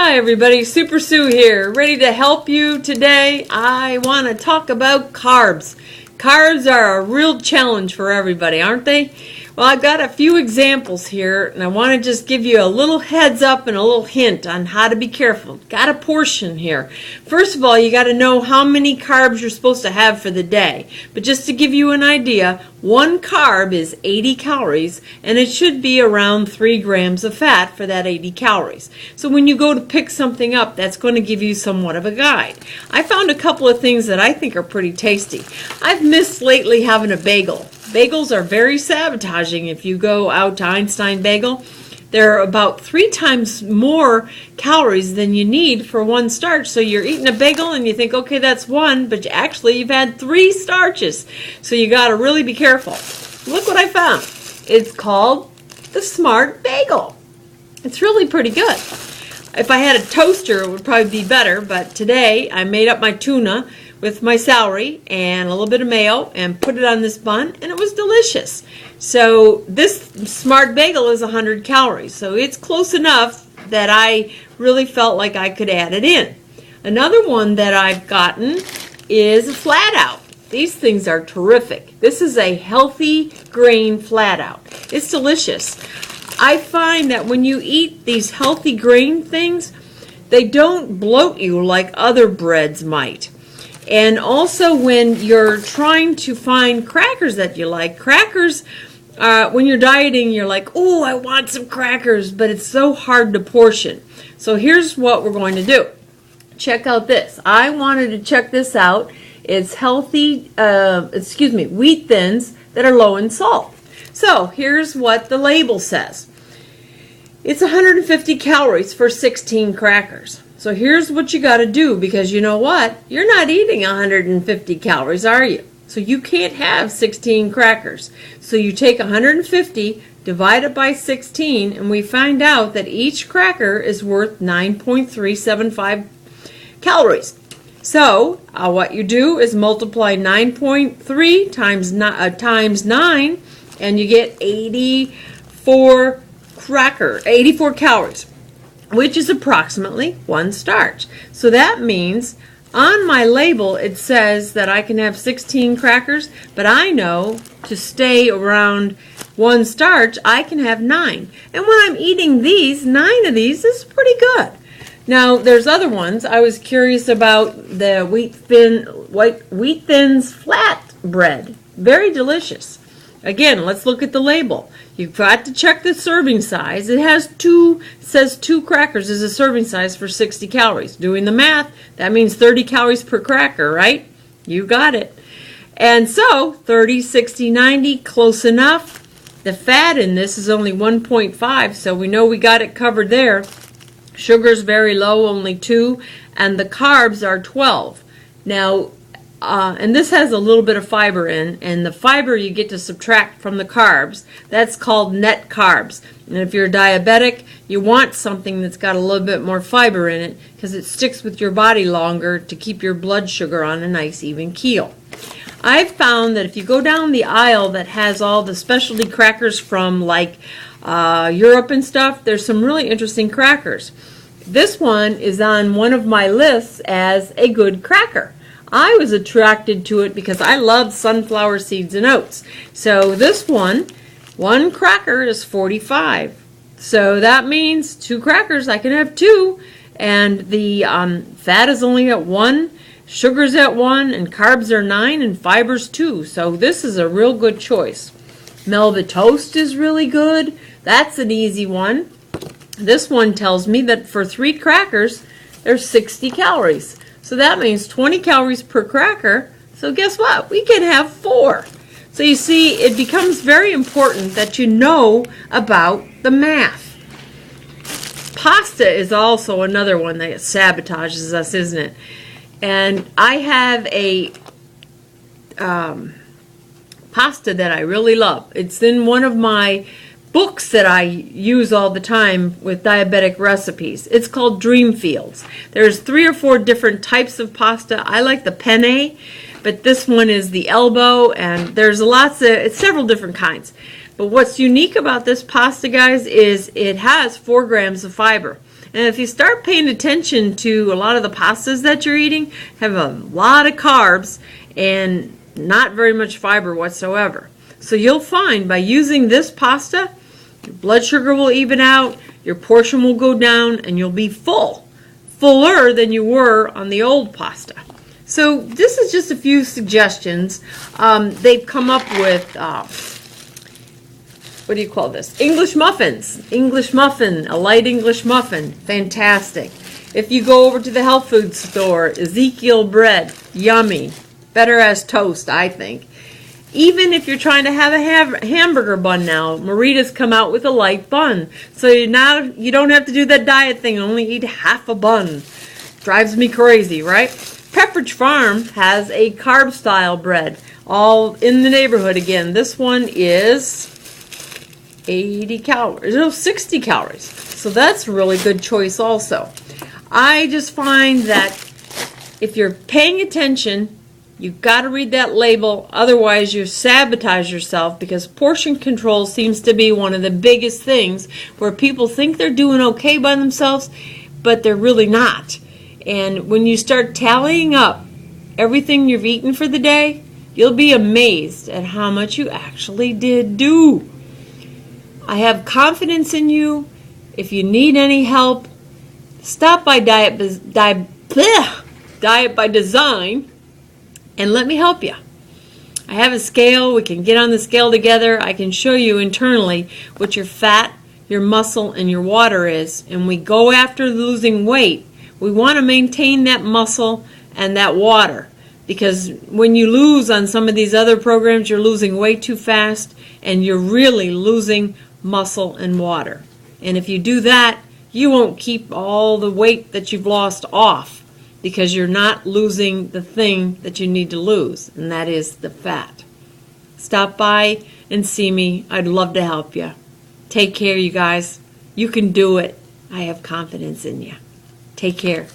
Hi everybody, Super Sue here, ready to help you today. I want to talk about carbs. Carbs are a real challenge for everybody, aren't they? Well, I've got a few examples here, and I want to just give you a little heads up and a little hint on how to be careful. Got a portion here. First of all, you got to know how many carbs you're supposed to have for the day. But just to give you an idea, one carb is 80 calories, and it should be around 3 grams of fat for that 80 calories. So when you go to pick something up, that's going to give you somewhat of a guide. I found a couple of things that I think are pretty tasty. I've missed lately having a bagel. Bagels are very sabotaging if you go out to Einstein Bagel. They're about 3 times more calories than you need for one starch. So you're eating a bagel and you think, okay, that's one, but actually you've had 3 starches. So you got to really be careful. Look what I found. It's called the Smart Bagel. It's really pretty good. If I had a toaster, it would probably be better, but today I made up my tuna with my celery and a little bit of mayo and put it on this bun, and it was delicious. So this Smart Bagel is 100 calories, so it's close enough that I really felt like I could add it in. Another one that I've gotten is a Flat Out. These things are terrific. This is a healthy grain Flat Out. It's delicious. I find that when you eat these healthy grain things, they don't bloat you like other breads might. And also when you're trying to find crackers that you like, crackers, when you're dieting, you're like, oh, I want some crackers, but it's so hard to portion. So here's what we're going to do. Check out this. I wanted to check this out. It's healthy, wheat thins that are low in salt. So here's what the label says. It's 150 calories for 16 crackers. So here's what you got to do, because you know what? You're not eating 150 calories, are you? So you can't have 16 crackers. So you take 150, divide it by 16, and we find out that each cracker is worth 9.375 calories. So what you do is multiply 9.3 times 9, and you get 84 calories, which is approximately 1 starch. So that means on my label it says that I can have 16 crackers, but I know to stay around 1 starch I can have 9. And when I'm eating these, 9 of these is pretty good. Now there's other ones. I was curious about the Wheat Thins flat bread. Very delicious. Again, let's look at the label. You've got to check the serving size. It says 2 crackers is a serving size for 60 calories. Doing the math, that means 30 calories per cracker, right? You got it. And so 30, 60, 90, close enough. The fat in this is only 1.5, so we know we got it covered there. Sugar's very low, only 2, and the carbs are 12. Now, and this has a little bit of fiber in, and the fiber you get to subtract from the carbs. That's called net carbs. And if you're diabetic, you want something that's got a little bit more fiber in it, because it sticks with your body longer to keep your blood sugar on a nice even keel. I've found that if you go down the aisle that has all the specialty crackers from like Europe and stuff, there's some really interesting crackers. This one is on one of my lists as a good cracker. I was attracted to it because I love sunflower seeds and oats. So this one cracker is 45. So that means 2 crackers, I can have 2. And the fat is only at 1, sugar's at 1, and carbs are 9, and fiber's 2. So this is a real good choice. Melba toast is really good. That's an easy one. This one tells me that for 3 crackers, there's 60 calories. So that means 20 calories per cracker. So guess what? We can have 4. So you see, it becomes very important that you know about the math. Pasta is also another one that sabotages us, isn't it? And I have a pasta that I really love. It's in one of my books that I use all the time with diabetic recipes. It's called Dream Fields. There's 3 or 4 different types of pasta. I like the penne, but this one is the elbow, and there's it's several different kinds. But what's unique about this pasta, guys, is it has 4 grams of fiber. And if you start paying attention to a lot of the pastas that you're eating, have a lot of carbs and not very much fiber whatsoever. So you'll find by using this pasta, your blood sugar will even out, your portion will go down, and you'll be fuller than you were on the old pasta. So this is just a few suggestions. They've come up with, what do you call this? English muffins. English muffin, a light English muffin. Fantastic. If you go over to the health food store, Ezekiel bread, yummy. Better as toast, I think. Even if you're trying to have a hamburger bun now, Marita's come out with a light bun. So you don't have to do that diet thing, only eat half a bun. Drives me crazy, right? Pepperidge Farm has a carb-style bread, all in the neighborhood again. This one is 80 calories, no, 60 calories. So that's a really good choice also. I just find that if you're paying attention, you've got to read that label, otherwise you sabotage yourself, because portion control seems to be one of the biggest things where people think they're doing okay by themselves, but they're really not. And when you start tallying up everything you've eaten for the day, you'll be amazed at how much you actually did do. I have confidence in you. If you need any help, stop by Diet by Design and let me help you. I have a scale. We can get on the scale together. I can show you internally what your fat, your muscle, and your water is. And we go after losing weight. We want to maintain that muscle and that water, because when you lose on some of these other programs, you're losing way too fast and you're really losing muscle and water. And if you do that, you won't keep all the weight that you've lost off, because you're not losing the thing that you need to lose, and that is the fat. Stop by and see me. I'd love to help you. Take care, you guys. You can do it. I have confidence in you. Take care.